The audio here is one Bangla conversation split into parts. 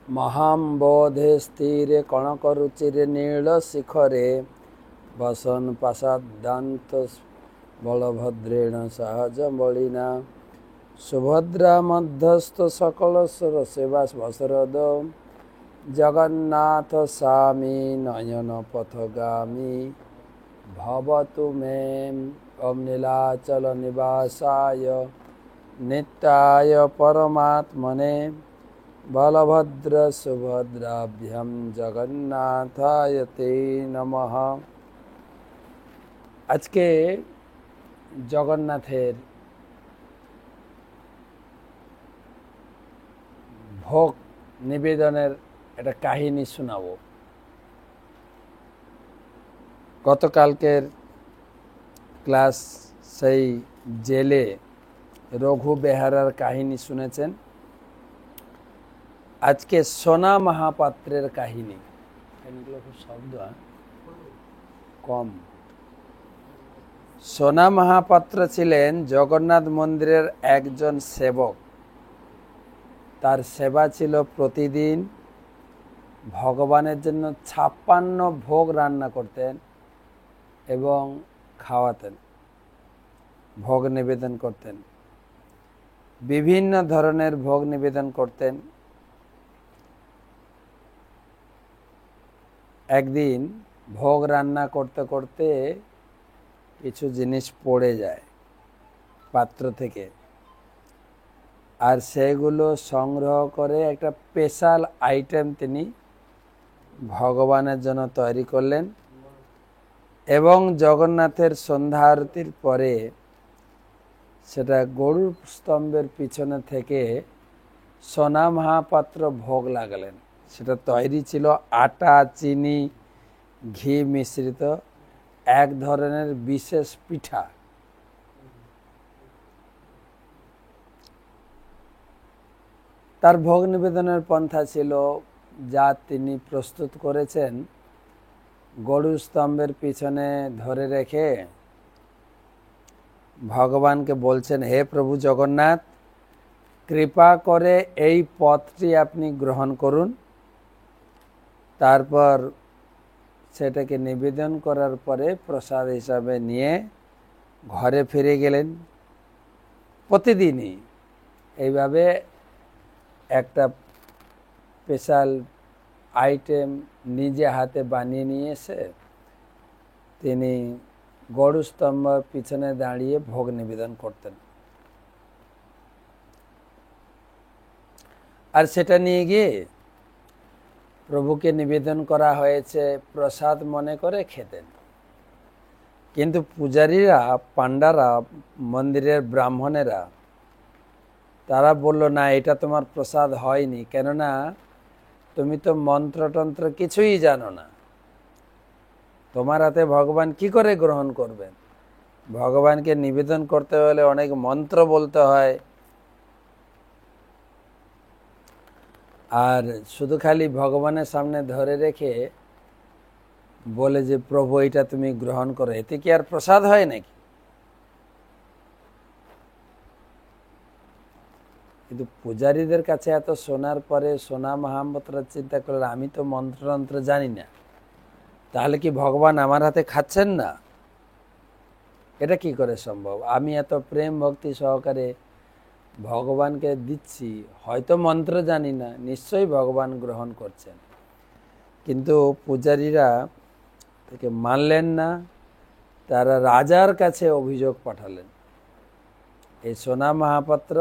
महाम्बोधे स्थिरे कणकरुचिरे नीलशिखरे वसन पाशादान्त बलभद्रेण सहजबलिना सुभद्रा मध्यस्थ सकलस्वर सेवा वसरद जगन्नाथ स्वामी नयन पथगामी भवतु मे। ओम नीलाचल निवासाय नित्याय परमात्मने बलभद्र सुभद्राभ्याम जगन्नाथाय ते नमः। আজকে জগন্নাথের ভোগ নিবেদনের একটা কাহিনী শোনাবো। গতকালকের ক্লাস সেই জেলে রঘু বেহারার কাহিনী শুনেছেন। আজকে সোনা মহাপাত্রের কাহিনী। শব্দ কম। সোনা মহাপাত্র ছিলেন জগন্নাথ মন্দিরের একজন সেবক। তার সেবা ছিল প্রতিদিন ভগবানের জন্য 56 ভোগ রান্না করতেন এবং খাওয়াতেন, ভোগ নিবেদন করতেন, বিভিন্ন ধরনের ভোগ নিবেদন করতেন। একদিন ভোগ রান্না করতে করতে কিছু জিনিস পড়ে যায় পাত্র থেকে, আর সেগুলো সংগ্রহ করে একটা স্পেশাল আইটেম তিনি ভগবানের জন্য তৈরি করলেন এবং জগন্নাথের সন্ধ্যা আরতির পরে সেটা গরুর স্তম্ভের পিছনে থেকে সোনা মহাপাত্র ভোগ লাগালেন। সেটা তৈরি ছিল আটা, চিনি, ঘি মিশ্রিত এক ধরনের বিশেষ পিঠা। তার ভোগ নিবেদনের পন্থা ছিল, যা তিনি প্রস্তুত করেছেন গরুর স্তম্ভের পিছনে ধরে রেখে ভগবানকে বলছেন, হে প্রভু জগন্নাথ, কৃপা করে এই পথটি আপনি গ্রহণ করুন। তারপর সেটাকে নিবেদন করার পরে প্রসাদ হিসাবে নিয়ে ঘরে ফিরে গেলেন। প্রতিদিনই এইভাবে একটা স্পেশাল আইটেম নিজে হাতে বানিয়ে নিয়ে এসে তিনি গরু স্তম্ভ পিছনে দাঁড়িয়ে ভোগ নিবেদন করতেন। আর সেটা নিয়ে গিয়ে প্রভুকে নিবেদন করা হয়েছে প্রসাদ মনে করে খেতেন। কিন্তু পূজারীরা, পাণ্ডারা, মন্দিরের ব্রাহ্মণেরা তারা বলল, না, এটা তোমার প্রসাদ হয়নি, কেননা তুমি তো মন্ত্রতন্ত্র কিছুই জানো না। তোমার হাতে ভগবান কি করে গ্রহণ করবেন? ভগবানকে নিবেদন করতে হলে অনেক মন্ত্র বলতে হয়, আর শুধু খালি ভগবানের সামনে ধরে রেখে বলে যে প্রভু এটা তুমি গ্রহণ করো, এতে কি আর প্রসাদ হয় নাকি? কিন্তু পূজারীদের কাছে এত শোনার পরে সোনা মহাপাত্র চিন্তা করলেন, আমি তো মন্ত্রতন্ত্র জানি না, তাহলে কি ভগবান আমার হাতে খাচ্ছেন না? এটা কি করে সম্ভব? আমি এত প্রেম ভক্তি সহকারে ভগবানকে দিচ্ছি, হয়তো মন্ত্র জানি না, নিশ্চয়ই ভগবান গ্রহণ করছেন। কিন্তু পূজারীরা তাকে মানলেন না। তারা রাজার কাছে অভিযোগ পাঠালেন, এই সোনা মহাপাত্র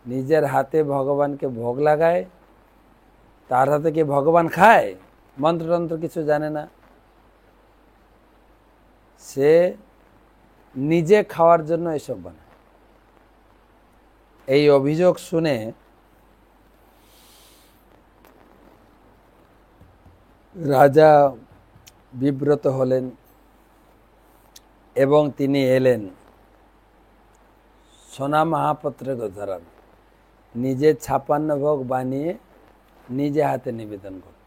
নিজের হাতে ভগবানকে ভোগ লাগায়, তার হাতে কি ভগবান খায়? মন্ত্রতন্ত্র কিছু জানে না, সে নিজে খাওয়ার জন্য এসব বানায়। এই অভিযোগ শুনে রাজা বিব্রত হলেন এবং তিনি এলেন সোনা মহাপাত্রকে ধরান, নিজে 56 ভোগ বানিয়ে নিজে হাতে নিবেদন করত।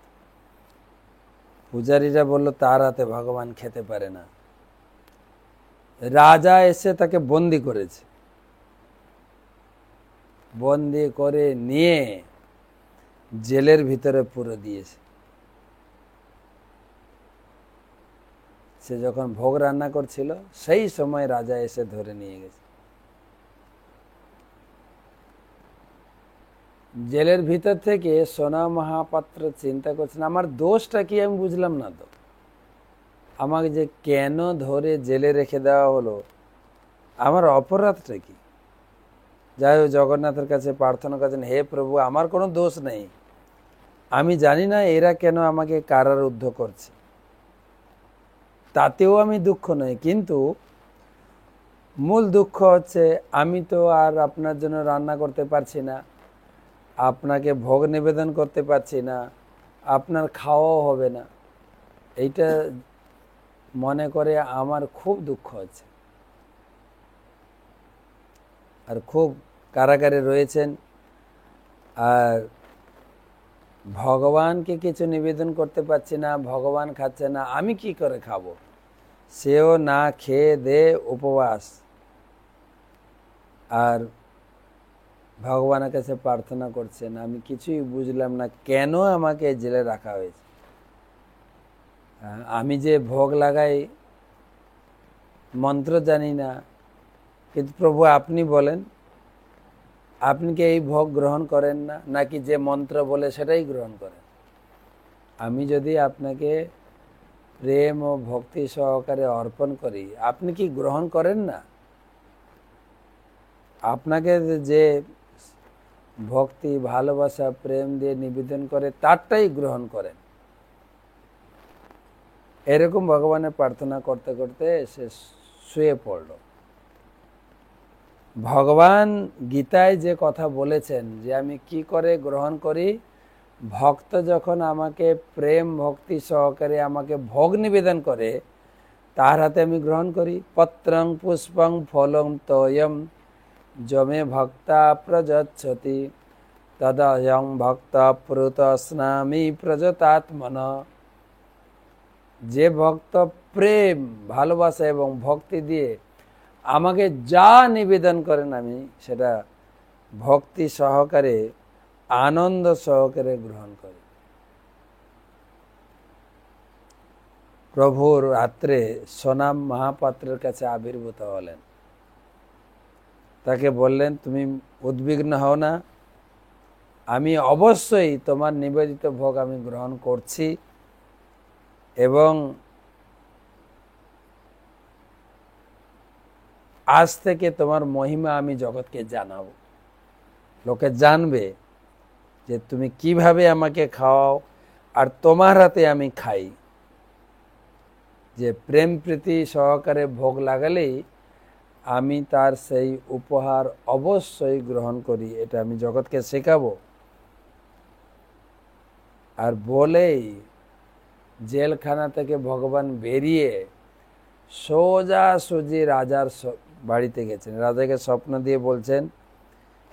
পূজারীরা বলল, তার হাতে ভগবান খেতে পারে না। রাজা এসে তাকে বন্দি করেছে। বন্দি করে নিয়ে জেলের ভিতরে পুরে দিয়েছে। সে যখন ভোগ রান্না করছিল সেই সময় রাজা এসে ধরে নিয়ে গেছে। জেলের ভিতর থেকে সোনা মহাপাত্র চিন্তা করছেন, আমার দোষটা কি আমি বুঝলাম না তো, আমাকে যে কেন ধরে জেলে রেখে দেওয়া হলো, আমার অপরাধটা কি? যাই হোক, জগন্নাথের কাছে প্রার্থনা করছেন, হে প্রভু, আমার কোনো দোষ নেই, আমি জানি না এরা কেন আমাকে কারারুদ্ধ করছে, তাতেও আমি দুঃখ নই, কিন্তু মূল দুঃখ হচ্ছে আমি তো আর আপনার জন্য রান্না করতে পারছি না, আপনাকে ভোগ নিবেদন করতে পারছি না, আপনার খাওয়াও হবে না, এইটা মনে করে আমার খুব দুঃখ হচ্ছে। আর খুব কারাগারে রয়েছেন, আর ভগবানকে কিছু নিবেদন করতে পারছি না, ভগবান খাচ্ছে না, আমি কি করে খাবো? সেও না খেয়ে দে উপবাস, আর ভগবানের কাছে প্রার্থনা করছেন, আমি কিছুই বুঝলাম না কেন আমাকে জেলে রাখা হয়েছে। আমি যে ভোগ লাগাই মন্ত্র জানি না, কিন্তু প্রভু আপনি বলেন, আপনি কি এই ভোগ গ্রহণ করেন না, নাকি যে মন্ত্র বলে সেটাই গ্রহণ করেন? আমি যদি আপনাকে প্রেম ও ভক্তি সহকারে অর্পণ করি, আপনি কি গ্রহণ করেন না? আপনাকে যে ভক্তি, ভালোবাসা, প্রেম দিয়ে নিবেদন করে তারটাই গ্রহণ করেন। এরকম ভগবানের প্রার্থনা করতে করতে সে শুয়ে পড়ল। ভগবান গীতায় যে কথা বলেছেন যে আমি কি করে গ্রহণ করি, ভক্ত যখন আমাকে প্রেম ভক্তি সহকারে আমাকে ভোগ নিবেদন করে, তার হাতে আমি গ্রহণ করি। পত্রং পুষ্পং ফলং তোয়ম যমে ভক্তা প্রযচ্ছতি তদয়ং ভক্ত প্রত স্নামি প্রযতাত্মন। যে ভক্ত প্রেম, ভালোবাসা এবং ভক্তি দিয়ে আমাকে যা নিবেদন করেন, আমি সেটা ভক্তি সহকারে, আনন্দ সহকারে গ্রহণ করি। প্রভুর রাত্রে সোনাম মহাপাত্রের কাছে আবির্ভূত হলেন, তাকে বললেন, তুমি উদ্বিগ্ন হও না, আমি অবশ্যই তোমার নিবেদিত ভোগ আমি গ্রহণ করছি, এবং আজ থেকে তোমার মহিমা আমি জগৎকে জানাবো। লোকে জানবে যে তুমি কিভাবে আমাকে খাওয়াও, আর তোমার হাতে আমি খাই। যে প্রেম প্রীতি সহকারে ভোগ লাগালেই আমি তার সেই উপহার অবশ্যই গ্রহণ করি, এটা আমি জগৎকে শেখাবো। আর বলেই জেলখানা থেকে ভগবান বেরিয়ে সোজাসুজি রাজার বাড়িতে গেছেন। রাজাকে স্বপ্ন দিয়ে বলছেন,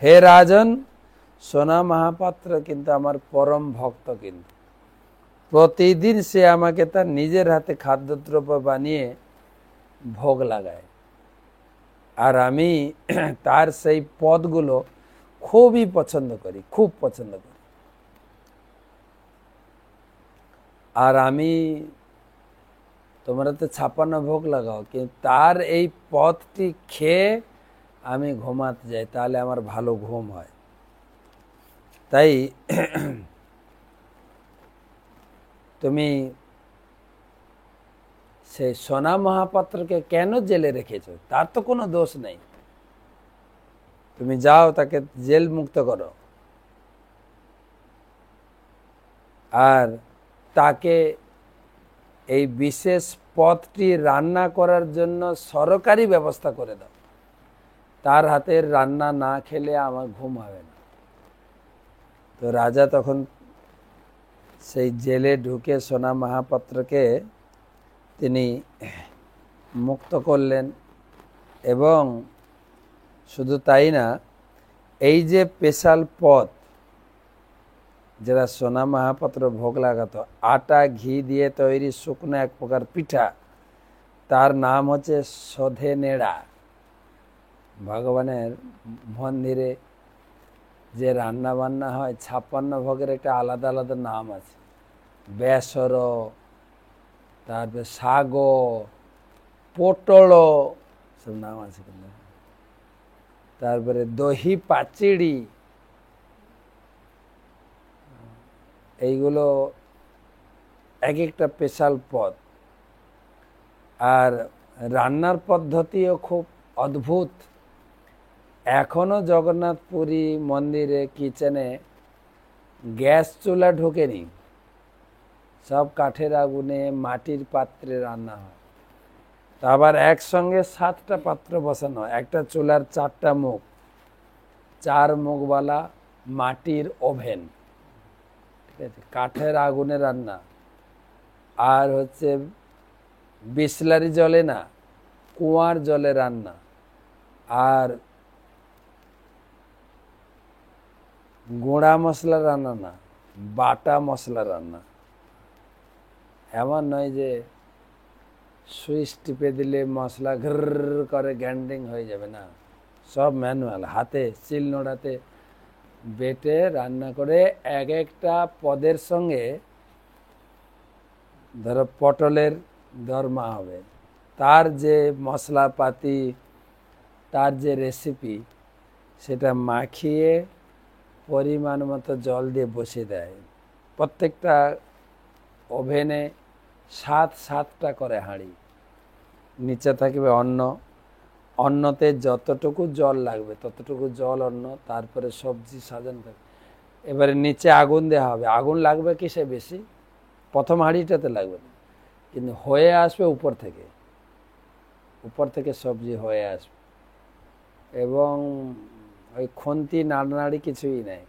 হে রাজন, সোনা মহাপাত্র কিন্তু আমার পরম ভক্ত, কিন্তু প্রতিদিন সে আমাকে তার নিজের হাতে খাদ্যদ্রব্য বানিয়ে ভোগ লাগায়, আর আমি তার সেই পদগুলো খুবই পছন্দ করি, খুব পছন্দ করি। আর আমি, তোমরা তো 56 ভোগ লাগাও, কিন্তু তার এই পদটি খেয়ে আমি ঘুমাতে যাই, তাহলে আমার ভালো ঘুম হয়। তাই তুমি সেই সোনা মহাপাত্রকে কেন জেলে রেখেছ? তার তো কোনো দোষ নেই, তুমি যাও তাকে জেল মুক্ত করো, আর তাকে এই বিশেষ পদটি রান্না করার জন্য সরকারি ব্যবস্থা করে দাও, তার হাতের রান্না না খেলে আমার ঘুম হবে না। তো রাজা তখন সেই জেলে ঢুকে সোনা মহাপাত্রকে তিনি মুক্ত করলেন, এবং শুধু তাই না, এই যে স্পেশাল পদ যেটা সোনা মহাপাত্র ভোগ লাগাতো, আটা ঘি দিয়ে তৈরি শুকনো এক প্রকার পিঠা, তার নাম হচ্ছে সধে নেড়া। ভগবানের মন্দিরে যে রান্না বান্না হয় 56 ভোগের একটা আলাদা আলাদা নাম আছে। বেসর, তারপরে শাগ, পটল, সব নাম আছে কিন্তু। তারপরে দহি পাচিড়ি, এইগুলো এক একটা স্পেশাল পদ। আর রান্নার পদ্ধতিও খুব অদ্ভুত। এখনো জগন্নাথ পুরী মন্দিরে কিচেনে গ্যাস চুলা ঢোকেনি, সব কাঠের আগুনে মাটির পাত্রে রান্না হয়। তা আবার একসঙ্গে 7টা পাত্র বসানো, একটা চুলার 4টা মুখ, 4 মুখওয়ালা মাটির ওভেন, ঠিক আছে, কাঠের আগুনে রান্না। আর হচ্ছে বিসলারি জলে না, কুয়ার জলে রান্না। আর গুঁড়া মশলা রান্না না, বাটা মশলা রান্না। এমন নয় যে সুইচ টিপে দিলে মশলা ঘর করে গ্রাইন্ডিং হয়ে যাবে, না, সব ম্যানুয়াল, হাতে শিল নোড়াতে বেটে রান্না করে। এক একটা পদের সঙ্গে ধরো পটলের দরমা হবে, তার যে মশলাপাতি, তার যে রেসিপি, সেটা মাখিয়ে পরিমাণ মতো জল দিয়ে বসিয়ে দেয়। প্রত্যেকটা ওভেনে 7টা করে হাঁড়ি, নিচে থাকবে অন্ন, অন্নতে যতটুকু জল লাগবে ততটুকু জল অন্ন, তারপরে সবজি সাজানো থাকবে। এবারে নিচে আগুন দেওয়া হবে। আগুন লাগবে কিসে বেশি? প্রথম হাঁড়িটাতে লাগবে না, কিন্তু হয়ে আসবে উপর থেকে সবজি হয়ে আসবে। এবং ওই খুন্তি নাড়ানাড়ি কিছুই নেই।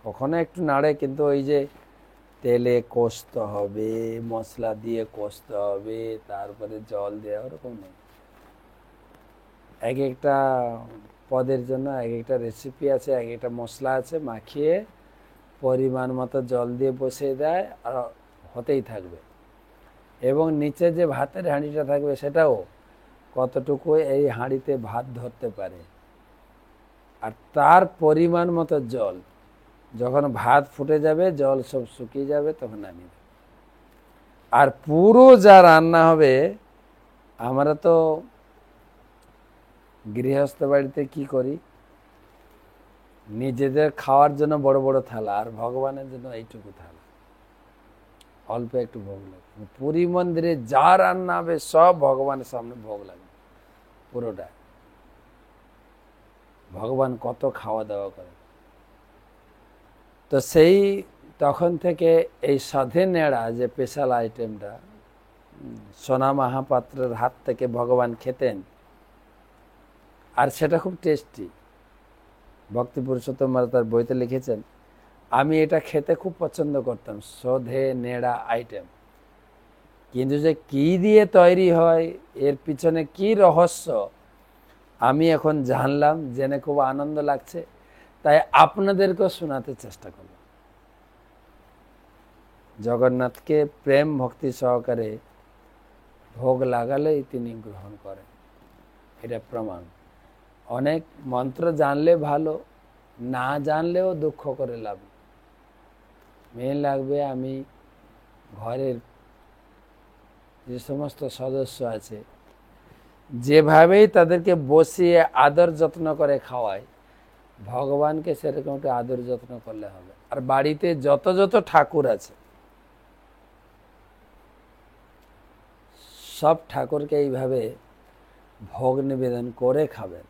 কখনো একটু নাড়ে, কিন্তু ওই যে তেলে কষতে হবে, মশলা দিয়ে কষতে হবে, তারপরে জল দেওয়া, ওরকম নেই। এক একটা পদের জন্য এক একটা রেসিপি আছে, এক একটা মশলা আছে, মাখিয়ে পরিমাণ মতো জল দিয়ে বসিয়ে দেয়, আর হতেই থাকবে। এবং নিচে যে ভাতের হাঁড়িটা থাকবে সেটাও কতটুকু এই হাঁড়িতে ভাত ধরতে পারে, আর তার পরিমাণ মতো জল। যখন ভাত ফুটে যাবে, জল সব শুকিয়ে যাবে, তখন নামিয়ে দেবে। আর পুরো যা রান্না হবে, আমরা তো গৃহস্থ বাড়িতে কি করি, নিজেদের খাওয়ার জন্য বড় বড় থালা, আর ভগবানের জন্য এইটুকু থালা, অল্প একটু ভোগ লাগে। পুরী মন্দিরে যা রান্না হবে সব ভগবানের সামনে ভোগ লাগে, পুরোটা। ভগবান কত খাওয়া দাওয়া করে। তো সেই তখন থেকে এই সাধে নেড়া যে স্পেশাল আইটেমটা সোনা মহাপাত্রের হাত থেকে ভগবান খেতেন, আর সেটা খুব টেস্টি। ভক্তি পুরুষোত্তম মহারাজ তার বইতে লিখেছেন, আমি এটা খেতে খুব পছন্দ করতাম, সধে নেড়া আইটেম। কিন্তু যে কি দিয়ে তৈরি হয়, এর পিছনে কি রহস্য, আমি এখন জানলাম, জেনে খুব আনন্দ লাগছে। তাই আপনাদেরকেও শোনাতে চেষ্টা করব। জগন্নাথকে প্রেম ভক্তি সহকারে ভোগ লাগালেই তিনি গ্রহণ করেন, এটা প্রমাণ। অনেক মন্ত্র জানলে ভালো, না জানলেও দুঃখ করে লাভ। মেন লাগবে আমি ঘরের যে সমস্ত সদস্য আছে, যেভাবেই তাদেরকে বসিয়ে আদর যত্ন করে খাওয়ায়, ভগবানকে সেরকম একটু আদর যত্ন করলে হবে। আর বাড়িতে যত যত ঠাকুর আছে, সব ঠাকুরকে এইভাবে ভোগ নিবেদন করে খাবেন,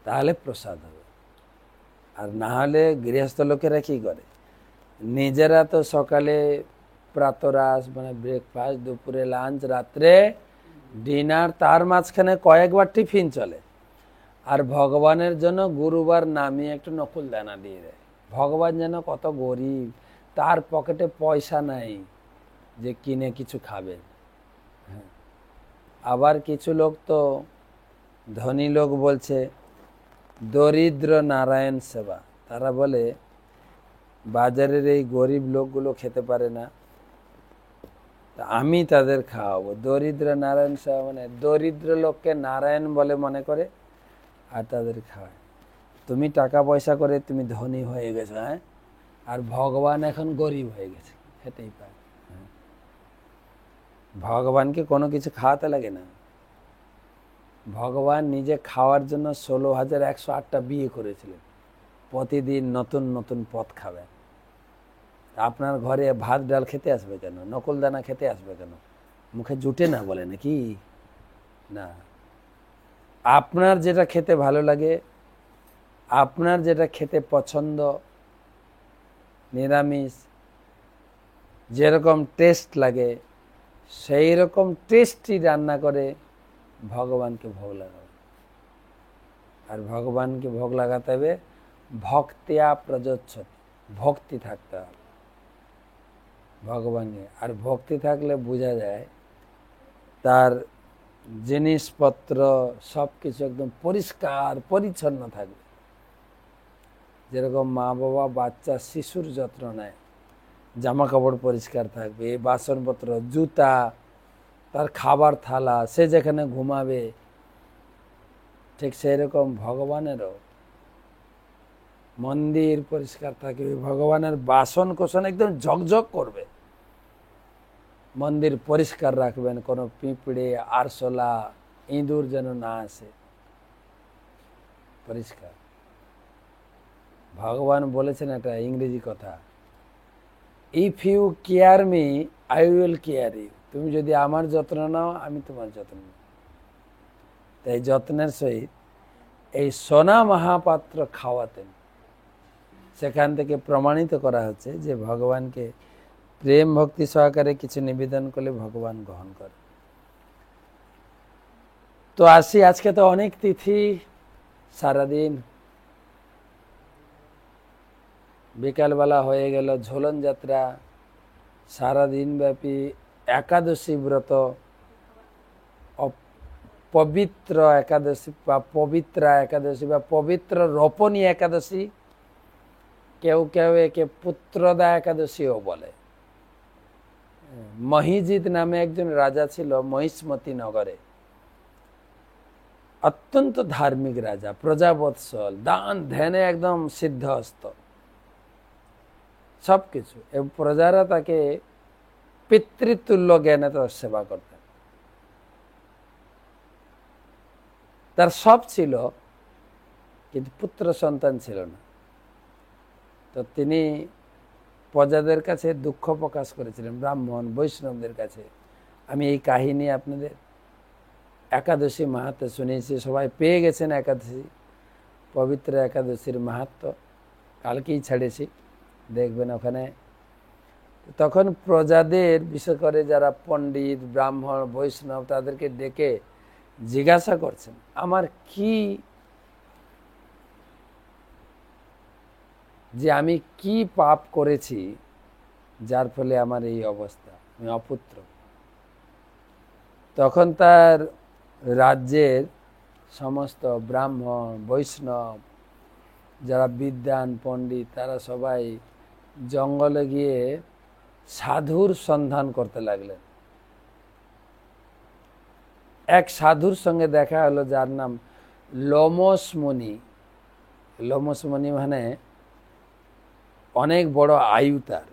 তাহলে প্রসাদ হবে। আর না হলে গৃহস্থ লোকেরা কি করে, নিজেরা তো সকালে প্রাতরাশ মানে ব্রেকফাস্ট, দুপুরে লাঞ্চ, রাত্রে ডিনার, তার মাঝখানে কয়েকবার টিফিন চলে। আর ভগবানের জন্য গুরুবার নামিয়ে একটু নকুল দানা দিয়ে দেয়। ভগবান যেন কত গরিব, তার পকেটে পয়সা নাই যে কিনে কিছু খাবে। আবার কিছু লোক তো ধনী লোক বলছে দরিদ্র নারায়ণ সেবা। তারা বলে বাজারের এই গরিব লোকগুলো খেতে পারে না, আমি তাদের খাওয়াবো। দরিদ্র নারায়ণ সেবা মানে দরিদ্র লোককে নারায়ণ বলে মনে করে, আর তাদের খাওয়ায়। তুমি টাকা পয়সা করে তুমি ধনী হয়ে গেছো, হ্যাঁ, আর ভগবান এখন গরিব হয়ে গেছে, খেতেই পায়। ভগবানকে কোনো কিছু খাওয়াতে লাগে না। ভগবান নিজে খাওয়ার জন্য 16,108টা বিয়ে করেছিলেন। প্রতিদিন নতুন নতুন পদ খাবেন। আপনার ঘরে ভাত ডাল খেতে আসবে কেন? নকল দানা খেতে আসবে কেন? মুখে জুটে না বলে নাকি? না, আপনার যেটা খেতে ভালো লাগে, আপনার যেটা খেতে পছন্দ, নিরামিষ যেরকম টেস্ট লাগে সেই রকম টেস্টি রান্না করে ভগবানকে ভোগ লাগাবে। আর ভগবানকে ভোগ লাগাতে হবে ভক্তিয়া প্রযোচ্ছতি, ভক্তি থাকতে হবে ভগবানকে। আর ভক্তি থাকলে বোঝা যায় তার জিনিসপত্র সব কিছু একদম পরিষ্কার পরিচ্ছন্ন থাকবে। যেরকম মা বাবা বাচ্চা শিশুর যত্ন নেয়, জামা কাপড় পরিষ্কার থাকবে, বাসনপত্র, জুতা, তার খাবার থালা, সে যেখানে ঘুমাবে, ঠিক সেই রকম ভগবানেরও মন্দির পরিষ্কার থাকবে, ভগবানের বাসন কোসন একদম ঝকঝক করবে। মন্দির পরিষ্কার রাখবেন, কোনো পিঁপড়ে, আরশোলা, ইঁদুর যেন না আসে, পরিষ্কার। ভগবান বলেছেন একটা ইংরেজি কথা, if you care me I will care you. তুমি যদি আমার যত্ন নাও আমি তোমার যত্ন নেব। তাই যত্নের সহিত এই সোনা মহাপাত্র খাওয়াতেন। সেখান থেকে প্রমাণিত করা হচ্ছে যে ভগবানকে প্রেম ভক্তি সহকারে কিছু নিবেদন করলে ভগবান গ্রহণ করে। তো আসি, আজকে তো অনেক তিথি, সারাদিন বিকালবেলা হয়ে গেল ঝোলন যাত্রা, সারাদিন ব্যাপী একাদশী ব্রত, পবিত্র একাদশী বা পবিত্রা একাদশী বা পবিত্র রোপণী একাদশী, কেউ কেউ একে পুত্রদা একাদশীও বলে। মহিজিৎ নামে একজন রাজা ছিল মহিষ্মতি নগরে, অত্যন্ত ধার্মিক রাজা, প্রজাবৎসল, দান ধ্যানে একদম সিদ্ধহস্ত, সবকিছু। এবং প্রজারা তাকে পিতৃতুল্য জ্ঞানে তার সেবা করতেন। তার সব ছিল, কিন্তু পুত্র সন্তান ছিল না। তো তিনি প্রজাদের কাছে দুঃখ প্রকাশ করেছিলেন, ব্রাহ্মণ বৈষ্ণবদের কাছে। আমি এই কাহিনী আপনাদের একাদশী মাহাত্ম্য শুনিয়েছি, সবাই পেয়ে গেছেন একাদশী, পবিত্র একাদশীর মাহাত্ম্য, কালকেই ছেড়েছি, দেখবেন ওখানে। তখন প্রজাদের, বিশেষ করে যারা পণ্ডিত, ব্রাহ্মণ, বৈষ্ণব, তাদেরকে ডেকে জিজ্ঞাসা করছেন, আমার কি, যে আমি কি পাপ করেছি যার ফলে আমার এই অবস্থা, আমি অপুত্র। তখন তার রাজ্যের সমস্ত ব্রাহ্মণ, বৈষ্ণব, যারা বিদ্বান পণ্ডিত, তারা সবাই জঙ্গলে গিয়ে সাধুর সন্ধান করতে লাগলেন। এক সাধুর সঙ্গে দেখা হলো, যার নাম লোমস মুনি। লোমস মুনি মানে অনেক বড় আয়ু তার।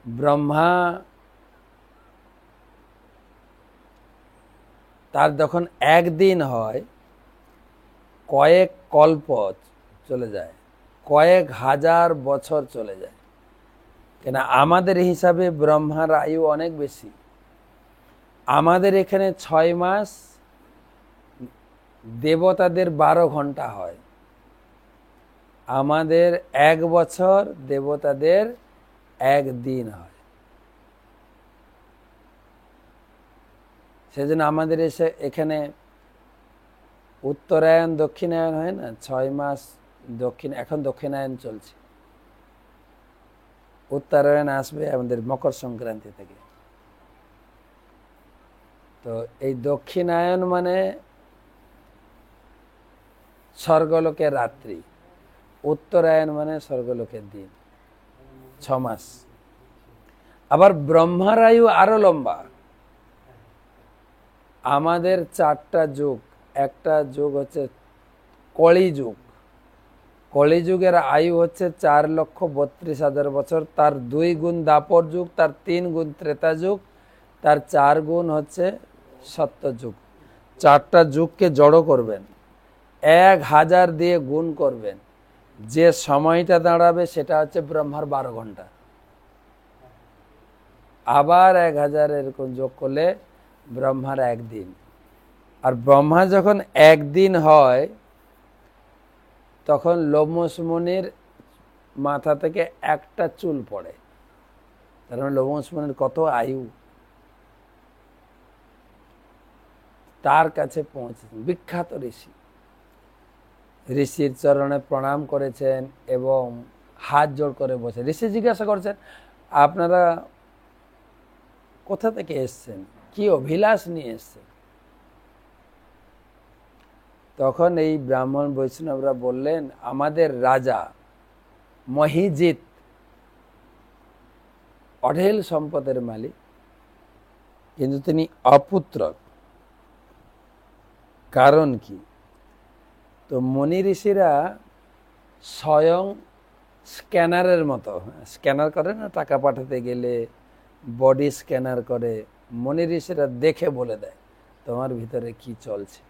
ব্রহ্মা তার যখন একদিন হয়, কয়েক কল্প চলে যায়, কয়েক হাজার বছর চলে যায়। কেন, আমাদের হিসাবে ব্রহ্মার আয়ু অনেক বেশি। আমাদের এখানে 6 মাস, দেবতাদের 12 ঘন্টা হয়। আমাদের 1 বছর, দেবতাদের 1 দিন হয়। সেজন্য আমাদের এখানে উত্তরায়ণ দক্ষিণায়ন হয় না, 6 মাস দক্ষিণ, এখন দক্ষিণায়ন চলছে, উত্তরায়ণ আসবে আমাদের মকর সংক্রান্তি থেকে। তো এই দক্ষিণায়ন মানে স্বর্গলোকের রাত্রি, উত্তরায়ণ মানে স্বর্গলোকের দিন, 6 মাস। আবার ব্রহ্মার আয়ু আরো লম্বা। আমাদের 4টা যুগ, একটা যুগ হচ্ছে কলিযুগ। কলিযুগের আয়ু হচ্ছে 4,32,000 বছর, তার 2 গুণ দাপর যুগ, তার 3 গুণ ত্রেতা যুগ, তার 4 গুণ হচ্ছে সত্য যুগ। 4টা যুগকে জড়ো করবেন, 1000 দিয়ে গুণ করবেন, যে সময়টা দাঁড়াবে সেটা হচ্ছে ব্রহ্মার 12 ঘন্টা। আবার 1000 এরকম যোগ করলে ব্রহ্মার একদিন। আর ব্রহ্মা যখন একদিন হয় তখন লোমশ মুনির মাথা থেকে একটা চুল পড়ে। তার মানে লোমশ মুনির কত আয়ু, তার কাছে পৌঁছেছেন বিখ্যাত ঋষি। ঋষির চরণে প্রণাম করেছেন এবং হাত জোড় করে বসে। ঋষি জিজ্ঞাসা করছেন, আপনারা কোথা থেকে এসছেন, কি অভিলাষ নিয়ে এসছেন? তখন এই ব্রাহ্মণ বৈষ্ণবরা বললেন, আমাদের রাজা মহিজিৎ অঢেল সম্পদের মালিক, কিন্তু তিনি অপুত্রক। কারণ কি? তো মুনি ঋষিরা স্বয়ং স্ক্যানারের মতো, স্ক্যানার করে না, টাকা পাঠাতে গেলে বডি স্ক্যানার করে, মুনি ঋষিরা দেখে বলে দেয় তোমার ভিতরে কি চলছে।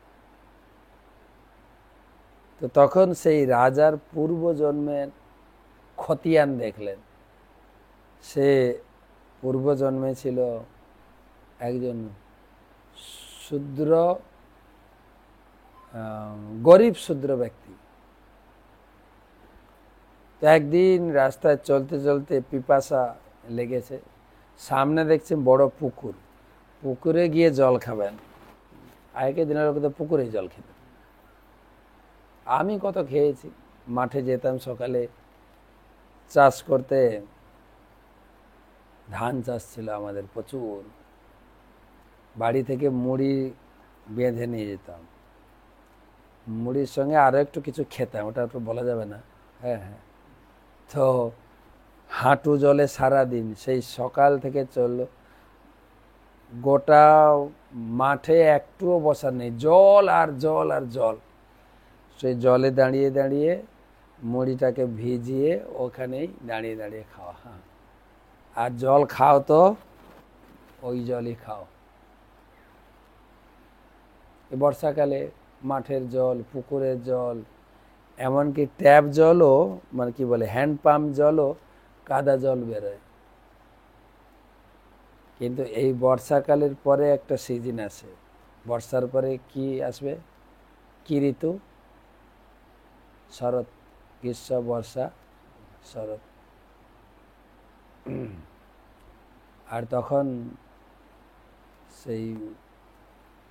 তো তখন সেই রাজার পূর্বজন্মের খতিয়ান দেখলেন। সে পূর্বজন্মে ছিল একজন শূদ্র, গরিব শূদ্র ব্যক্তি। তো একদিন রাস্তায় চলতে চলতে পিপাসা লেগেছে, সামনে দেখছেন বড় পুকুর, পুকুরে গিয়ে জল খাবেন। আগের দিনের লোক তো পুকুরে জল খেত। আমি কত খেয়েছি, মাঠে যেতাম সকালে চাষ করতে, ধান চাষ ছিল আমাদের প্রচুর, বাড়ি থেকে মুড়ি বেঁধে নিয়ে যেতাম, মুড়ির সঙ্গে আরও একটু কিছু খেতাম, ওটা তো বলা যাবে না। হ্যাঁ হ্যাঁ, তো হাঁটু জলে সারাদিন, সেই সকাল থেকে চললো, গোটা মাঠে একটুও বসার নেই, জল আর জল আর জল। সেই জলে দাঁড়িয়ে দাঁড়িয়ে মুড়িটাকে ভিজিয়ে ওখানেই দাঁড়িয়ে দাঁড়িয়ে খাওয়া। হ্যাঁ, আর জল খাও তো ওই জলই খাও। বর্ষাকালে মাঠের জল, পুকুরের জল, এমনকি ট্যাপ জলও, মানে কি বলে, হ্যান্ড পাম্প জলও কাদা জল বেরোয়। কিন্তু এই বর্ষাকালের পরে একটা সিজন আসে, বর্ষার পরে কি আসবে, কি ঋতু? শরৎ। গ্রীষ্ম, বর্ষা, শরৎ। আর তখন সেই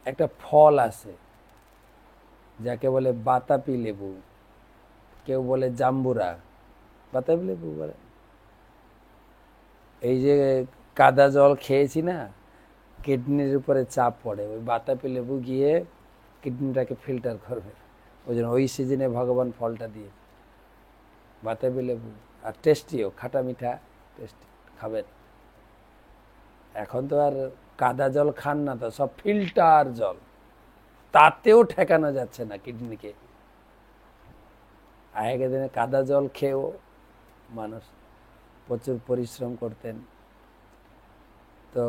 একটা ফল আসে যাকে বলে বাতাপি লেবু, কেউ বলে জাম্বুরা, বাতাপি লেবু বলে। এই যে কাদা জল খেয়েছি না, কিডনির উপরে চাপ পড়ে, ওই বাতাপি লেবু গিয়ে কিডনিটাকে ফিল্টার করবে। ওই জন্য ওই সিজনে ভগবান ফলটা দিয়ে, বাতাবি লেবু। আর টেস্টিও, খাটা মিঠা টেস্টি, খাবেন। এখন তো আর কাদা জল খান না, তো সব ফিল্টার জল, তাতেও ঠেকানো যাচ্ছে না কিডনিকে। আগের দিনে কাদা জল খেয়েও মানুষ প্রচুর পরিশ্রম করতেন। তো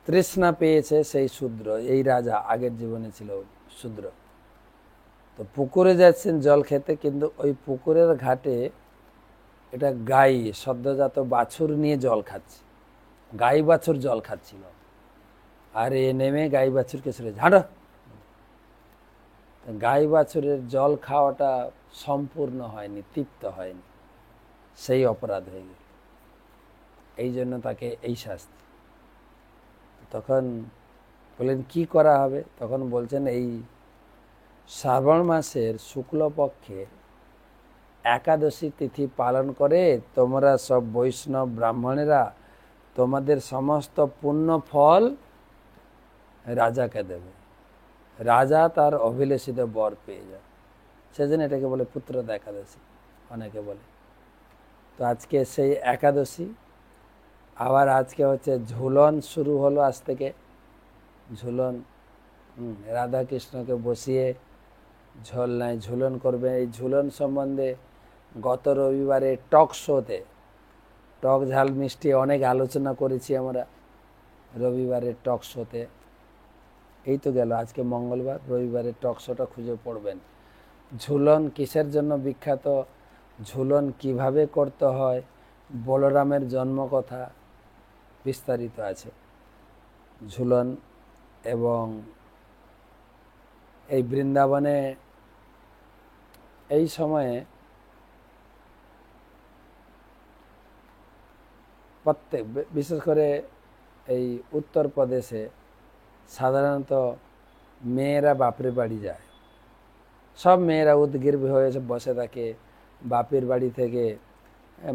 তৃষ্ণা পেয়েছে সেই শূদ্র, এই রাজা আগের জীবনে ছিল শূদ্র। তো পুকুরে যাচ্ছেন জল খেতে, কিন্তু ওই পুকুরের ঘাটে এটা গাই, সদ্যজাত বাছুর নিয়ে জল খাচ্ছে, গাই বাছুর জল খাচ্ছিল। আর এ নেমে গাই বাছুরকে ছেড়ে ঝাড়ো। গাই বাছুরের জল খাওয়াটা সম্পূর্ণ হয়নি, তৃপ্ত হয়নি, সেই অপরাধ হয়ে গেল। এই জন্য তাকে এই শাস্তি। তখন বললেন কি করা হবে? তখন বলছেন, এই শ্রাবণ মাসের শুক্লপক্ষে একাদশী তিথি পালন করে তোমরা সব বৈষ্ণব ব্রাহ্মণেরা তোমাদের সমস্ত পুণ্য ফল রাজাকে দেবে, রাজা তার অভিলেষিত বর পেয়ে যায়। সেজন্য এটাকে বলে পুত্রদা একাদশী অনেকে বলে। তো আজকে সেই একাদশী, আবার আজকে হচ্ছে ঝুলন শুরু হলো, আজ থেকে ঝুলন। রাধা কৃষ্ণকে বসিয়ে ঝোলনায় ঝুলন করবে। এই ঝুলন সম্বন্ধে গত রবিবারে টক শোতে টক ঝাল মিষ্টি অনেক আলোচনা করেছি আমরা রবিবারের টক শোতে। এই তো গেল, আজকে মঙ্গলবার, রবিবারের টক শোটা খুঁজে পড়বেন। ঝুলন কিসের জন্য বিখ্যাত, ঝুলন কিভাবে করতে হয়, বলরামের জন্ম কথা বিস্তারিত আছে ঝুলন। এবং এই বৃন্দাবনে এই সময়ে প্রত্যেক, বিশেষ করে এই উত্তরপ্রদেশে সাধারণত মেয়েরা বাপের বাড়ি যায়। সব মেয়েরা উদ্গীর হয়ে বসে থাকে, বাপের বাড়ি থেকে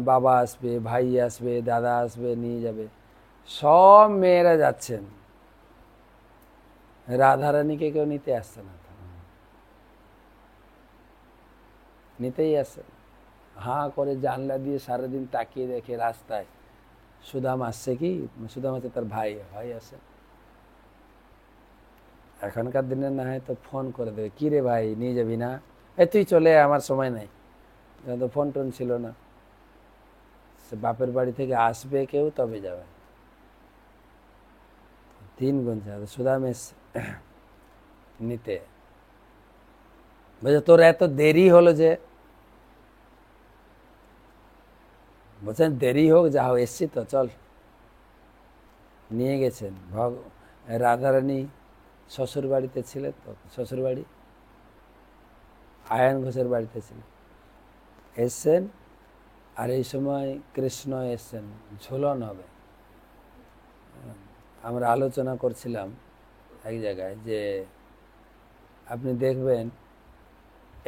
বাবা আসবে, ভাই আসবে, দাদা আসবে, নিয়ে যাবে। সব মেয়েরা যাচ্ছেন, রাধারানীকে কেউ নিতে আসছে না, নিতেই আসছে না। হাঁ করে জানলা দিয়ে সারাদিন তাকিয়ে দেখে রাস্তায় সুদাম আসছে, কি সুদাম আছে, তার ভাই আসে। এখনকার দিনে না হয় তো ফোন করে দেবে, কি রে ভাই নিয়ে যাবি না, তুই চলে আমার সময় নাই। তো ফোন টোন ছিল না, সে বাপের বাড়ি থেকে আসবে কেউ তবে যাবে। 3 গুনছে সুদাম এসছে নিতে। বলছে তোর এত দেরি হলো যে, বলছেন দেরি হোক যা হোক, এসছি তো চল। নিয়ে গেছেন। রাধারানী শ্বশুর বাড়িতে ছিলেন, তো শ্বশুর বাড়ি আয়ন ঘোষের বাড়িতে ছিলেন, এসছেন। আর এই সময় কৃষ্ণ এসছেন, ঝুলন হবে। আমরা আলোচনা করছিলাম এক জায়গায় যে আপনি দেখবেন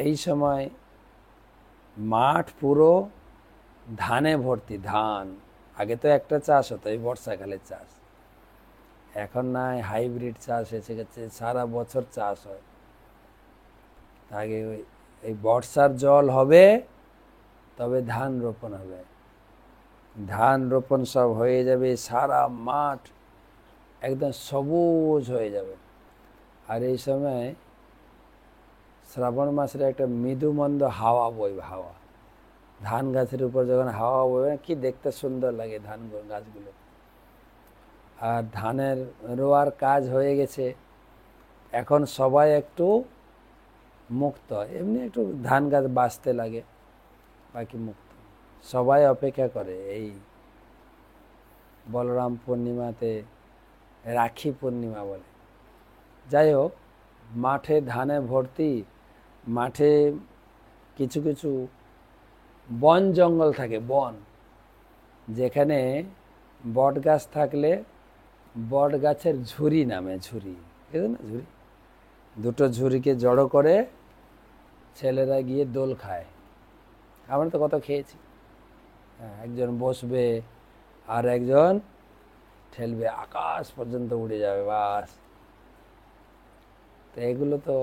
এই সময় মাঠ পুরো ধানে ভর্তি, ধান। আগে তো একটা চাষ হতো, এই বর্ষাকালের চাষ। এখন না হাইব্রিড চাষ এসে গেছে, সারা বছর চাষ হয়। আগে এই বর্ষার জল হবে তবে ধান রোপণ হবে। ধান রোপণ সব হয়ে যাবে, সারা মাঠ একদম সবুজ হয়ে যাবে। আর এই সময় শ্রাবণ মাসের একটা মৃদুমন্দ হাওয়া বইবে, হাওয়া ধান গাছের উপর যখন হাওয়া বইবে, কি দেখতে সুন্দর লাগে ধান গাছগুলো। আর ধানের রোয়ার কাজ হয়ে গেছে, এখন সবাই একটু মুক্ত, এমনি একটু ধান গাছ বাঁচতে লাগে, বাকি মুক্ত। সবাই অপেক্ষা করে এই বলরাম পূর্ণিমাতে, রাখি পূর্ণিমা বলে। যাই হোক, মাঠে ধানে ভর্তি। মাঠে কিছু কিছু বন জঙ্গল থাকে, বন, যেখানে বট গাছ থাকলে বট গাছের ঝুরি নামে, ঝুরি, বুঝলেন না, ঝুরি। দুটো ঝুরিকে জড়ো করে ছেলেরা গিয়ে দোল খায়। আমরা তো কত খেয়েছি। একজন বসবে আর একজন ঠেলবে, আকাশ পর্যন্ত উড়ে যাবে, বাস। তো এগুলো তো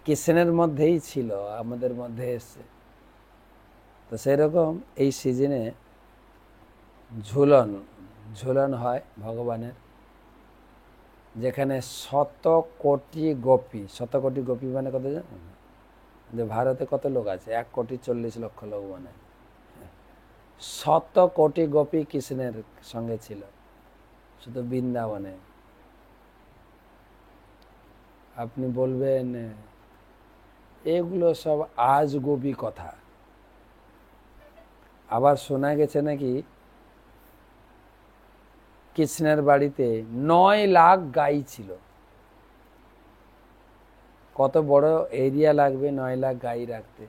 কৃষ্ণের মধ্যেই ছিল, আমাদের মধ্যে এসছে। তো সেরকম এই সিজনে ঝুলন হয় ভগবানের, যেখানে 100 কোটি গোপী। 100 কোটি গোপী মানে কত জানেন? যে ভারতে কত লোক আছে? 1,40,00,000 লোক, মানে 100 কোটি গোপী কৃষ্ণের সঙ্গে ছিল শুধু বৃন্দাবনে। আপনি বলবেন এগুলো সব আজগুবি কথা। আবার শোনা গেছে নাকি কৃষ্ণের বাড়িতে 9 লাখ গাই ছিল। কত বড় এরিয়া লাগবে 9 লাখ গাই রাখতে।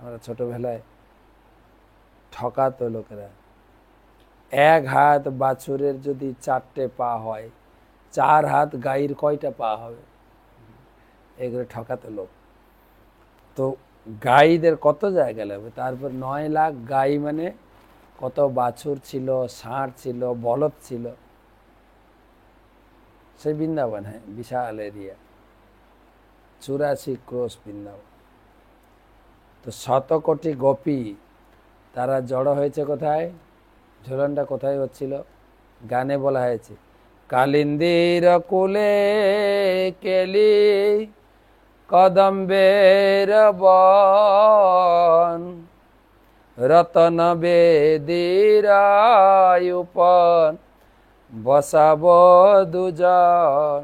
আমরা ছোটবেলায় ঠকাতো লোকেরা, 1 হাত বাছুরের যদি 4টে পা হয়, 4 হাত গাইয়ের কয়টা পা হবে? এগুলো ঠকাতো লোক। তো গাইদের কত জায়গা লাগবে? তারপর 9 লাখ গাই মানে কত বাছুর ছিল, ষাঁড় ছিল, বলদ ছিল। সেই বৃন্দাবন, হ্যাঁ, বিশাল এরিয়া, 84 ক্রোশ বৃন্দাবন। তো 100 কোটি গোপী তারা জড়ো হয়েছে কোথায়? ঝুলনটা কোথায় হচ্ছিল? গানে বলা হয়েছে, কালিন্দির কুলে কেলি কদম্বের বন, রতন বেদিরায়ুপন বসাব দুজন।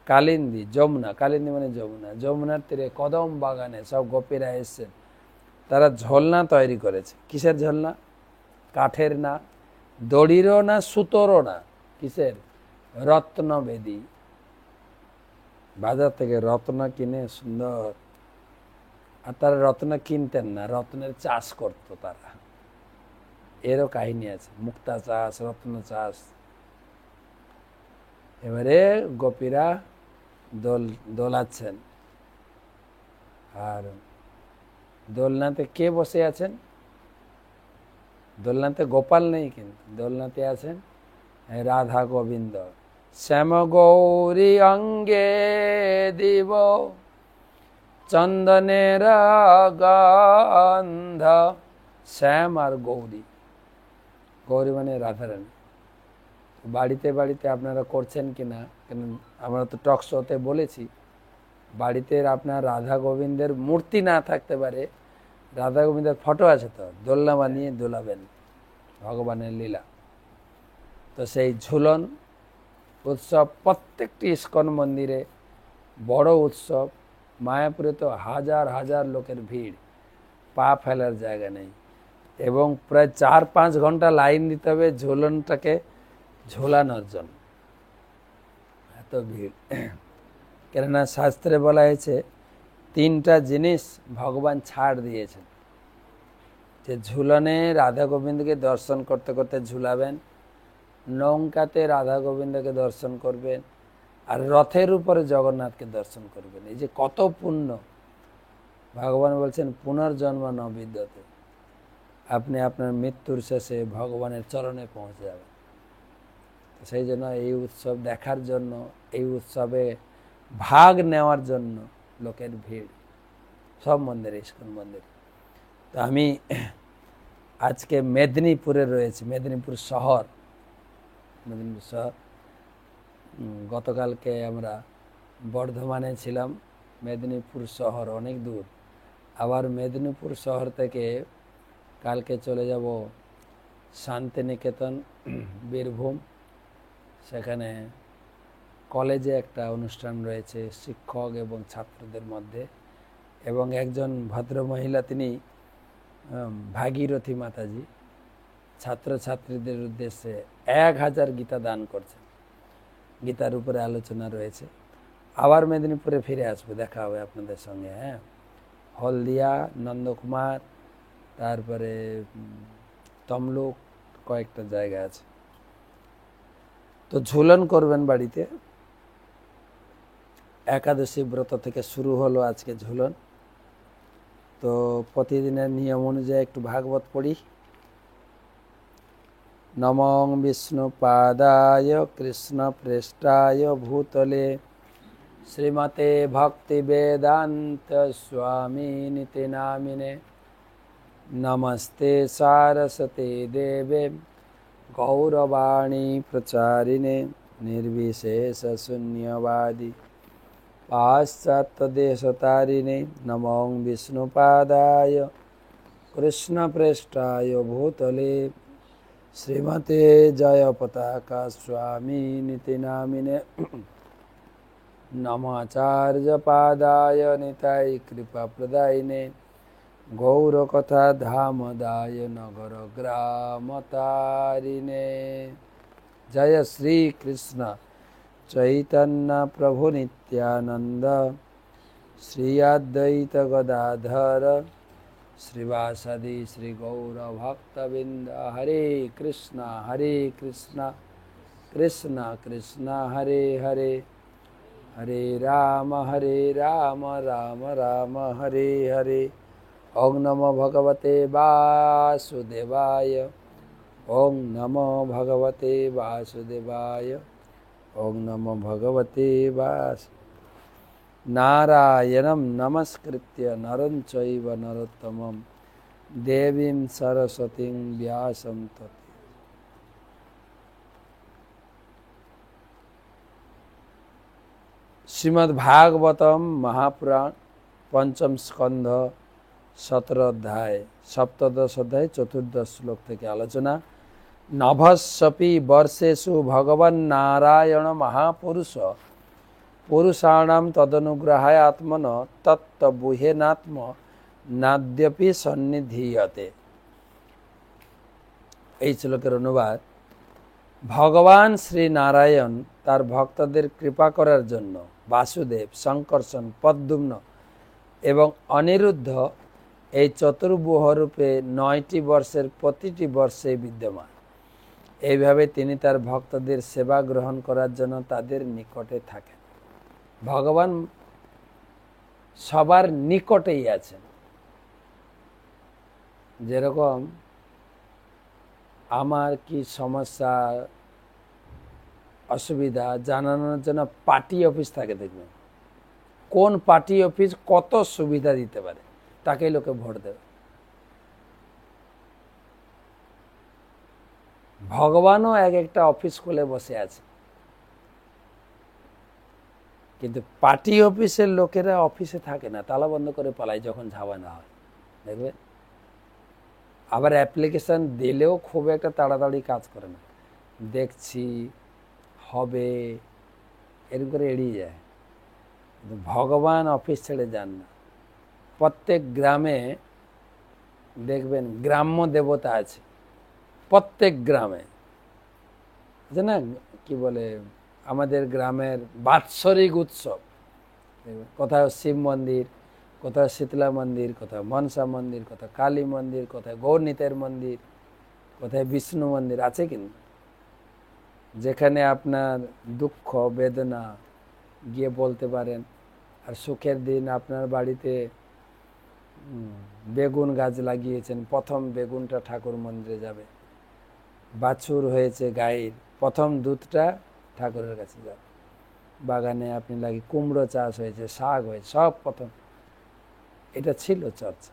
কালিন্দী যমুনা, কালিন্দী মানে যমুনা, যমুনার তীরে কদম বাগানে সব গোপীরা এসছেন। তারা ঝোলনা তৈরি করেছে। কিসের ঝোলনা? কাঠের না, দড়িরও না, সুতোরও না। কিসের? রত্নবেদী। বাজার থেকে রত্ন কিনে সুন্দর। আর তারা রত্ন কিনতেন না, রত্নের চাষ করতো তারা। এরও কাহিনী আছে, মুক্তা চাষ, রত্ন চাষ। এবারে গোপীরা দোলাচ্ছেন। আর দোলনাতে কে বসে আছেন? দোলনাতে গোপাল নেই, কিন্তু দোলনাতে আছেন রাধা গোবিন্দ। শ্যাম গৌরী অঙ্গে দিব চন্দনের গন্ধ। শ্যাম আর গৌরী, গৌরী মানে রাধারানী। বাড়িতে বাড়িতে আপনারা করছেন কিনা, কেন আমরা তো টক শোতে বলেছি, বাড়িতে আপনার রাধা গোবিন্দের মূর্তি না থাকতে পারে, রাধা গোবিন্দের ফটো আছে তো, দোলনা বানিয়ে দোলাবেন, ভগবানের লীলা। তো সেই ঝুলন উৎসব প্রত্যেকটি ইস্কন মন্দিরে বড় উৎসব। মায়াপুরে তো হাজার হাজার লোকের ভিড়, পা ফেলার জায়গা নেই, এবং প্রায় 4-5 ঘন্টা লাইন দিতে হবে ঝুলনটাকে ঝোলানোর জন্য, এত ভিড়। কেননা শাস্ত্রে বলা হয়েছে 3টা জিনিস ভগবান ছাড় দিয়েছেন, যে ঝুলনে রাধা গোবিন্দকে দর্শন করতে করতে ঝুলাবেন, নৌকাতে রাধা গোবিন্দকে দর্শন করবেন, আর রথের উপরে জগন্নাথকে দর্শন করবেন। এই যে কত পুণ্য! ভগবান বলছেন পুনর্জন্ম ন বিদ্যতে, আপনি আপনার মৃত্যুর শেষে ভগবানের চরণে পৌঁছে যাবেন। সেই জন্য এই উৎসব দেখার জন্য, এই উৎসবে ভাগ নেওয়ার জন্য লোকের ভিড় সব মন্দিরে, ইস্কন মন্দিরে। তো আমি আজকে মেদিনীপুরে রয়েছি, মেদিনীপুর শহর। গতকালকে আমরা বর্ধমানে ছিলাম, মেদিনীপুর শহর অনেক দূর। আবার মেদিনীপুর শহর থেকে কালকে চলে যাব শান্তিনিকেতন, বীরভূম। সেখানে কলেজে একটা অনুষ্ঠান রয়েছে শিক্ষক এবং ছাত্রদের মধ্যে, এবং একজন ভদ্রমহিলা, তিনি ভাগীরথী মাতাজি, ছাত্রছাত্রীদের উদ্দেশ্যে 1000 গীতা দান করছেন। গীতার উপরে আলোচনা রয়েছে। আবার মেদিনীপুরে ফিরে আসবো, দেখা হবে আপনাদের সঙ্গে। হ্যাঁ, হলদিয়া, নন্দকুমার, তারপরে তমলুক, কয়েকটা জায়গা আছে। তো ঝুলন করবেন বাড়িতে। একাদশী ব্রত থেকে শুরু হলো আজকে ঝুলন। তো প্রতিদিনের নিয়ম অনুযায়ী একটু ভাগবত পড়ি। নমঃ বিষ্ণুপাদায় কৃষ্ণ প্রেষ্টায় ভূতলে শ্রীমতে ভক্তি বেদান্ত স্বামিনিতি নামিনে নমস্তে সারস্বতে দেবে গৌরবাণী প্রচারিণে নির্বিশেষ শূন্যবাদী পাশ্চাত্য দেশতারিণে নমঃ বিষ্ণুপাদায় কৃষ্ণ প্রেষ্টায় ভূতলে শ্রীমতে জয় পতাকা স্বামিনিতি নামিনে নমাচার্য পাদায় নিতাই কৃপা প্রদায়িনে গৌরকথা ধামদায় নগর গ্রাম তারিণে। জয় শ্রী কৃষ্ণ চৈতন্য প্রভু নিত্যানন্দ শ্রী অদ্বৈত গদাধর শ্রীবাসাদি শ্রী গৌর ভক্তবৃন্দ। হরে কৃষ্ণ কৃষ্ণ কৃষ্ণ হরে হরে, হরে রাম রাম রাম হরে হরে। ওং নমো ভগবতে বাসুদেবায়, ওং নমো ভগবতে বাসুদেবায়, ওং নমো ভগবতে নারায়ণম নমস্কৃত্য নরং চৈব নরোত্তমম দেবীং সরস্বতীং ব্যাসং তৎ। শ্রীমদ্ ভাগবতম মহাপুরাণ পঞ্চম স্কন্ধ 17 অধ্যায় সপ্তদশ অধ্যায় চতুর্দশ শ্লোক থেকে আলোচনা। নভস্বপি বর্ষেষু ভগবান নারায়ণ মহাপুরুষ পুরুষাণাম তদনুগ্রহায় আত্মন তত্ত্ববুহেনাত্ম নাদ্যপি সন্নিধীয়তে। এই শ্লোকের অনুবাদ: ভগবান শ্রী নারায়ণ তার ভক্তদের কৃপা করার জন্য বাসুদেব, শঙ্কর্ষণ, পদ্মুম্ন এবং অনিরুদ্ধ এই চতুর্ভুহ রূপে 9টি বর্ষের প্রতিটি বর্ষে বিদ্যমান। এইভাবে তিনি তার ভক্তদের সেবা গ্রহণ করার জন্য তাদের নিকটে থাকেন। ভগবান সবার নিকটেই আছেন। যেরকম আমার কি সমস্যা অসুবিধা জানানোর জন্য পার্টি অফিস থাকে, দেখবেন কোন পার্টি অফিস কত সুবিধা দিতে পারে, তাকেই লোকে ভোট দেবে। ভগবানও এক একটা অফিস খুলে বসে আছে, কিন্তু পার্টি অফিসের লোকেরা অফিসে থাকে না, তালা বন্ধ করে পালায় যখন ঝামেলা হয়, দেখবে। আবার অ্যাপ্লিকেশন দিলেও খুব একটা তাড়াতাড়ি কাজ করে না, দেখছি হবে এরকম করে এড়িয়ে যায়। কিন্তু ভগবান অফিস ছেড়ে যান না। প্রত্যেক গ্রামে দেখবেন গ্রাম্য দেবতা আছে, প্রত্যেক গ্রামে আছে না, কি বলে আমাদের গ্রামের বাৎসরিক উৎসব, কোথাও শিব মন্দির, কোথাও শীতলা মন্দির, কোথাও মনসা মন্দির, কোথাও কালী মন্দির, কোথাও গৌরনীতের মন্দির, কোথায় বিষ্ণু মন্দির আছে। কিন্তু যেখানে আপনার দুঃখ বেদনা গিয়ে বলতে পারেন। আর সুখের দিন আপনার বাড়িতে বেগুন গাছ লাগিয়েছেন, প্রথম বেগুনটা ঠাকুর মন্দিরে যাবে। বাছুর হয়েছে গায়ের, প্রথম দুধটা ঠাকুরের কাছে যাবে। বাগানে আপনি লাগিয়ে কুমড়ো চাষ হয়েছে, শাক হয়েছে, সব প্রথম। এটা ছিল চর্চা।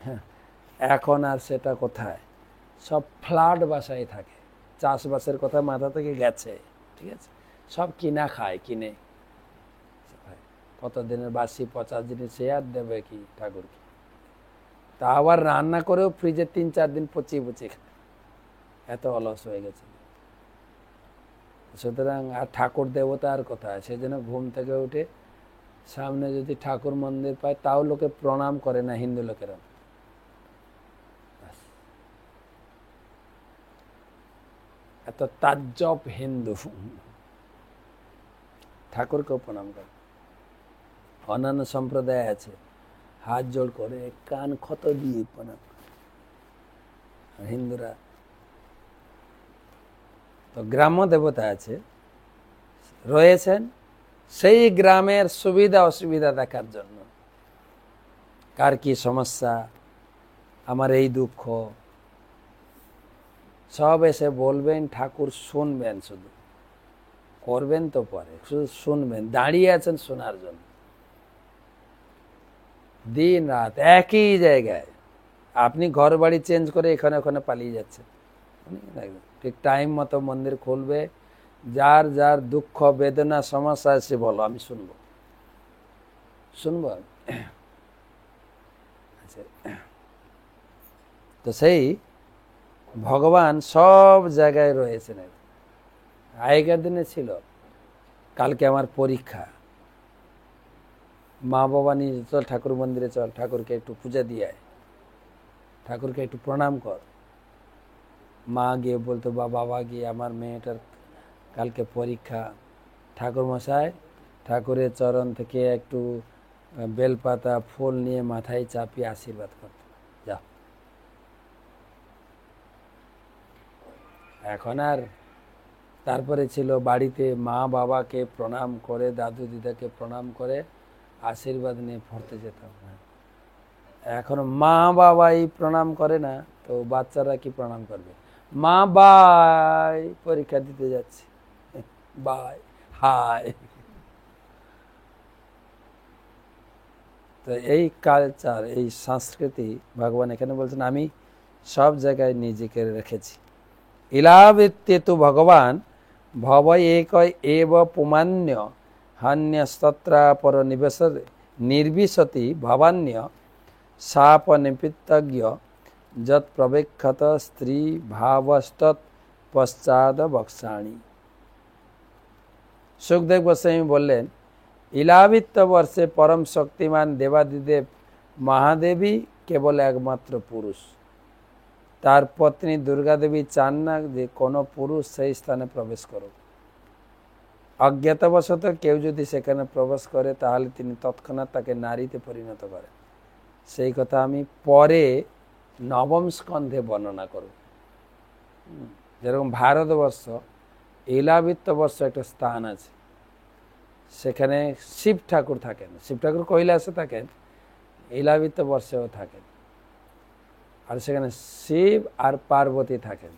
হ্যাঁ, এখন আর সেটা কোথায়? সব ফ্লাড বাসায় থাকে, চাষবাসের কথা মাথা থেকে গেছে। ঠিক আছে, সব কিনা খায়, কিনে কতদিনের বাসি পচা জিনিস সে আর দেবে কি ঠাকুরকে? তা আবার রান্না করেও ফ্রিজে 3-4 দিন পচিয়ে পচিয়ে খায়, এত অলস হয়ে গেছে। সুতরাং আর ঠাকুর দেবতা আর কোথায়? সেই জন্য ঘুম থেকে উঠে সামনে যদি ঠাকুর মন্দির পায় তাও লোকে প্রণাম করে না, হিন্দু লোকেরা। এত তাজ্জব হিন্দু, ঠাকুরকেও প্রণাম করে। অন্যান্য সম্প্রদায় আছে হাত জোড় করে কান ক্ষত দিয়ে প্রণাম করে, হিন্দুরা তো গ্রাম্য দেবতা আছে, রয়েছেন সেই গ্রামের সুবিধা অসুবিধা দেখার জন্য। কার কি সমস্যা, আমার এই দুঃখ, সব এসে বলবেন, ঠাকুর শুনবেন, শুধু করবেন তো পরে, শুধু শুনবেন। দাঁড়িয়ে আছেন শোনার জন্য, দিন রাত একই জায়গায়। আপনি ঘর বাড়ি চেঞ্জ করে এখানে ওখানে পালিয়ে যাচ্ছেন, ঠিক টাইম মতো মন্দির খুলবে। যার যার দুঃখ বেদনা সমস্যা আছে বলো, আমি শুনবো। তো সেই ভগবান সব জায়গায় রয়েছেন। আগেকার দিনে ছিল, কালকে আমার পরীক্ষা, মা বাবা নিয়ে চল ঠাকুর মন্দিরে, চল ঠাকুরকে একটু পূজা দিয়ে আয়, ঠাকুরকে একটু প্রণাম কর। মা গিয়ে বলতো বা বাবা গিয়ে, আমার মেয়েটার কালকে পরীক্ষা, ঠাকুর মশাই ঠাকুরের চরণ থেকে একটু বেলপাতা ফুল নিয়ে মাথায় চাপিয়ে আশীর্বাদ করতো, যাও। এখন আর, তারপরে ছিল বাড়িতে মা বাবাকে প্রণাম করে, দাদু দিদাকে প্রণাম করে আশীর্বাদ নিয়ে পড়তে যেতাম। এখন মা বাবাই প্রণাম করে না, তো বাচ্চারা কি প্রণাম করবে? মা বাই, পরীক্ষা দিতে যাচ্ছি, বাই, হাই। তো এই কালচার, এই সংস্কৃতি ভগবান এখানে বলছেন আমি সব জায়গায় নিজেকে রেখেছি। ইলাবৃত্তে তু ভগবান ভব এক এব পুমান্য হান্যস্তত্রা পর নির্বিশতি ভবান্য সাপ নিপিত্তজ্ঞ যৎ প্রবেক্ষত স্ত্রী ভাবস্তৎ পশ্চাদ বক্সাণী। সুখদেব গোস্বামী বললেন, ইলাবৃত্ত বর্ষে পরম শক্তিমান দেবাদিদেব মহাদেবী কেবল একমাত্র পুরুষ। তার পত্নী দুর্গা দেবী চান না যে কোনো পুরুষ সেই স্থানে প্রবেশ করুক। অজ্ঞাতবশত কেউ যদি সেখানে প্রবেশ করে তাহলে তিনি তৎক্ষণাৎ তাকে নারীতে পরিণত করেন। সেই কথা আমি পরে নবম স্কন্ধে বর্ণনা করব। যেরকম ভারতবর্ষ ইলাবৃত্ত বর্ষ একটা স্থান আছে, সেখানে শিব ঠাকুর থাকেন। শিব ঠাকুর কৈলাসে থাকেন, ইলাবৃত্ত বর্ষেও থাকেন। আর সেখানে শিব আর পার্বতী থাকেন।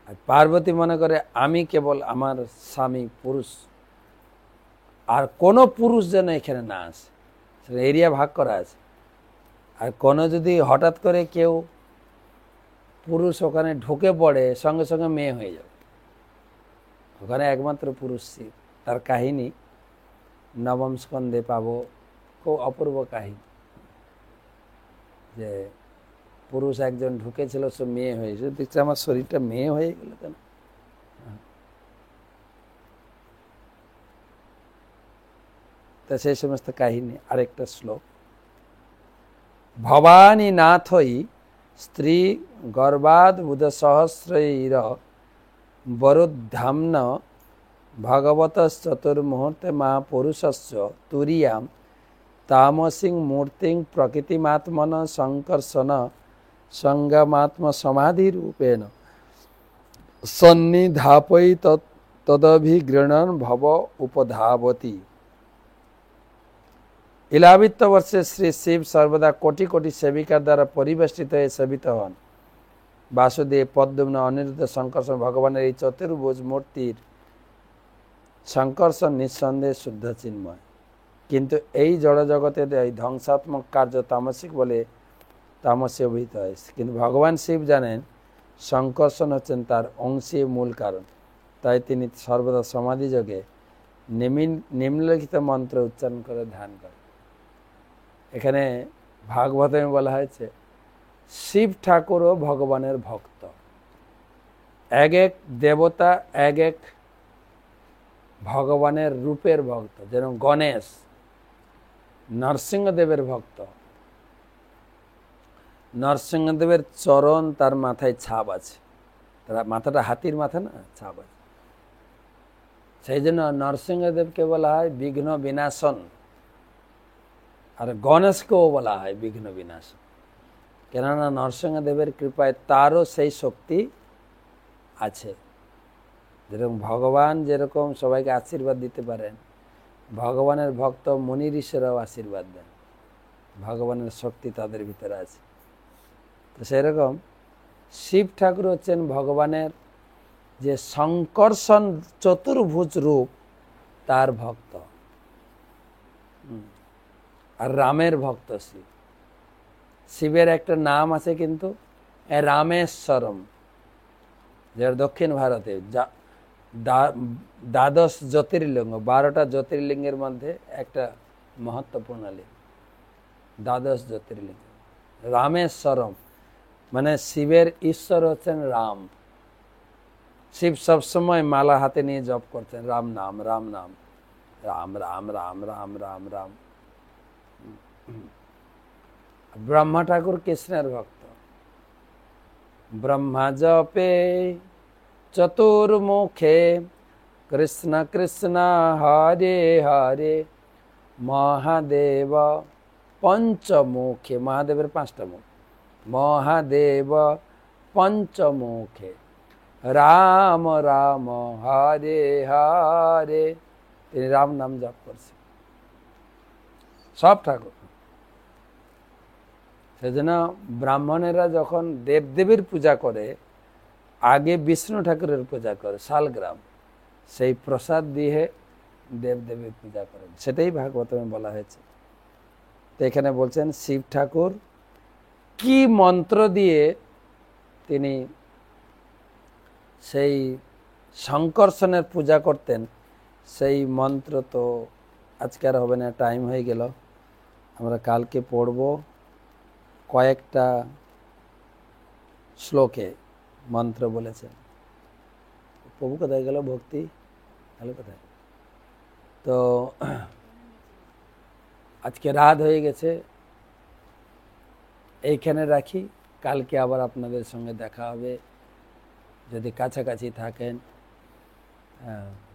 আর পার্বতী মনে করে আমি কেবল আমার স্বামী পুরুষ, আর কোনো পুরুষ যেন এখানে না আসে। সেটা এরিয়া ভাগ করা আছে। আর কোনো যদি হঠাৎ করে কেউ পুরুষ ওখানে ঢুকে পড়ে, সঙ্গে সঙ্গে মেয়ে হয়ে যাবে। ওখানে একমাত্র পুরুষ শিব। তার কাহিনী নবম স্কন্ধে পাবো, খুব অপূর্ব কাহিনী। যে পুরুষ একজন ঢুকেছিল, সে মেয়ে হয়েছে। দেখছে আমার শরীরটা মেয়ে হয়ে গেল কেন? তা সেই সমস্ত কাহিনী। আরেকটা শ্লোক, ভবানী নাথই স্ত্রী গর্বাদ বুধ সহস্রৈর বরুদ্ধাম্ন ভগবত চতুর্মুহূর্তে মহাপুরুষস্য তুরিয়াম তামসিং মূর্তিং প্রকৃতিমাত্মন সংকর্ষণ সঙ্গমাত্ম সমাধি রূপেণ সন্নিধাপৈ তদভিগৃণন ভব উপধাবতী। ইলাবৃত্ত বর্ষে শ্রী শিব সর্বদা কোটি কোটি সেবিকার দ্বারা পরিবেষ্টিত হয়ে সেবিত হন। বাসুদেব, পদ্মম্ন, অনিরুদ্ধ, সংকর্ষণ ভগবানের এই চতুর্ভুজ মূর্তির সংকর্ষণ নিঃসন্দেহে শুদ্ধ চিন্ময়। কিন্তু এই জড় জগতে এই ধ্বংসাত্মক কার্য তামসিক বলে তামসে অভিহিত হয়। কিন্তু ভগবান শিব জানেন সংকর্ষণ হচ্ছেন তার অংশী মূল কারণ। তাই তিনি সর্বদা সমাধি যোগে নিম্নলিখিত মন্ত্র উচ্চারণ করে ধ্যান করেন। এখানে ভাগবতে বলা হয়েছে শিব ঠাকুরও ভগবানের ভক্ত। এক এক দেবতা এক এক ভগবানের রূপের ভক্ত। যেরকম গণেশ নরসিংহদেবের ভক্ত। নরসিংহদেবের চরণ তার মাথায় ছাপ আছে। তার মাথাটা হাতির মাথা না, ছাপ আছে। সেই জন্য নরসিংহদেবকে বলা হয় বিঘ্ন বিনাশন, আর গণেশকেও বলা হয় বিঘ্ন বিনাশন। কেননা নরসিংহদেবের কৃপায় তারও সেই শক্তি আছে। যেরকম ভগবান যেরকম সবাইকে আশীর্বাদ দিতে পারেন, ভগবানের ভক্ত মুনি ঋষিরাও আশীর্বাদ দেন। ভগবানের শক্তি তাদের ভিতরে আছে। তো সেরকম শিব ঠাকুর হচ্ছেন ভগবানের যে সংকর্ষণ চতুর্ভুজ রূপ, তার ভক্ত। আর রামের ভক্ত শিব। শিবের একটা নাম আছে কিন্তু রামেশ্বরম, যার দক্ষিণ ভারতে দ্বাদশ জ্যোতির্লিঙ্গ, 12টা জ্যোতির্লিঙ্গের মধ্যে একটা মহত্বপূর্ণ লিঙ্গ, দ্বাদশ জ্যোতির্লিঙ্গ রামেশ্বরম। মানে শিবের ঈশ্বর হচ্ছেন রাম। শিব সবসময় মালা হাতে নিয়ে জপ করতেন রাম নাম, রাম নাম, রাম রাম রাম রাম রাম রাম। ব্রহ্মা ঠাকুর কৃষ্ণের ভক্ত। ব্রহ্মা জপে চতুর্মুখে কৃষ্ণ কৃষ্ণ হরে হরে মহাদেব পঞ্চমুখে। মহাদেবের 5টা মুখ। মহাদেব পঞ্চমুখে রাম রাম হরে হরে। তিনি রাম নাম জপ করছেন সব ঠাকুর। সেজন্য ব্রাহ্মণেরা যখন দেবদেবীর পূজা করে, আগে বিষ্ণু ঠাকুরের পূজা করে শালগ্রাম। সেই প্রসাদ দিয়ে দেবদেবীর পূজা করেন, সেটাই ভাগবতমে বলা হয়েছে। তো এখানে বলছেন শিব ঠাকুর কি মন্ত্র দিয়ে তিনি সেই শঙ্কর্ষণের পূজা করতেন, সেই মন্ত্র তো আজকে আর হবে না, টাইম হয়ে গেল। আমরা কালকে পড়ব কয়েকটা শ্লোকে মন্ত্র বলেছেন। প্রভু কোথায় গেল? ভক্তি গেল কোথায়? তো আজকে রাত হয়ে গেছে, এইখানে রাখি। কালকে আবার আপনাদের সঙ্গে দেখা হবে, যদি কাছাকাছি থাকেন।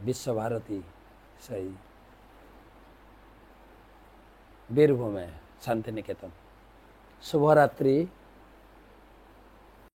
বিশ্বভারতী সেই বীরভূমে শান্তিনিকেতন। শুভরাত্রি।